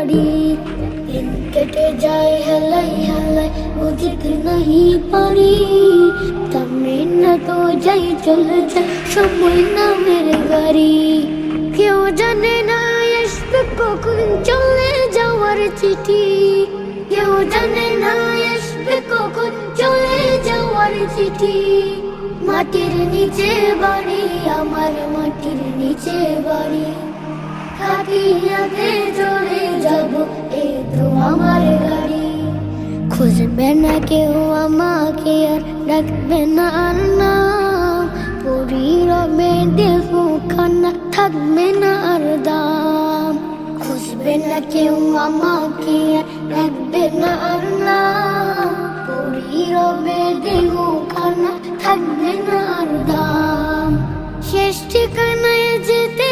गाड़ी दिन कटे जाए हलाई हलाई बुझते नहीं पारी तमने न तो जाई चल जा समय ना मेरे गाड़ी क्यों जाने ना इश्क को कुन चले जावर चिठी क्यों जाने ना इश्क को कुन चले जावर चिठी মাটির নিচে বাড়ি আমার মাটির নিচে বাড়ি কাটিয়াতে চলে যাব এই তো আমার গাড়ি খুঁজবে না কেউ আমাকে আর ডাকবে না আর নাম পরি রবে দেখো খানা থাকবে না আর দাম খুঁজবে না কেউ আমাকে আর ডাকবে না আর নাম পরি রবে দেখো খানা থাকবে না আর দাম শেষ ঠিকানায় যেতে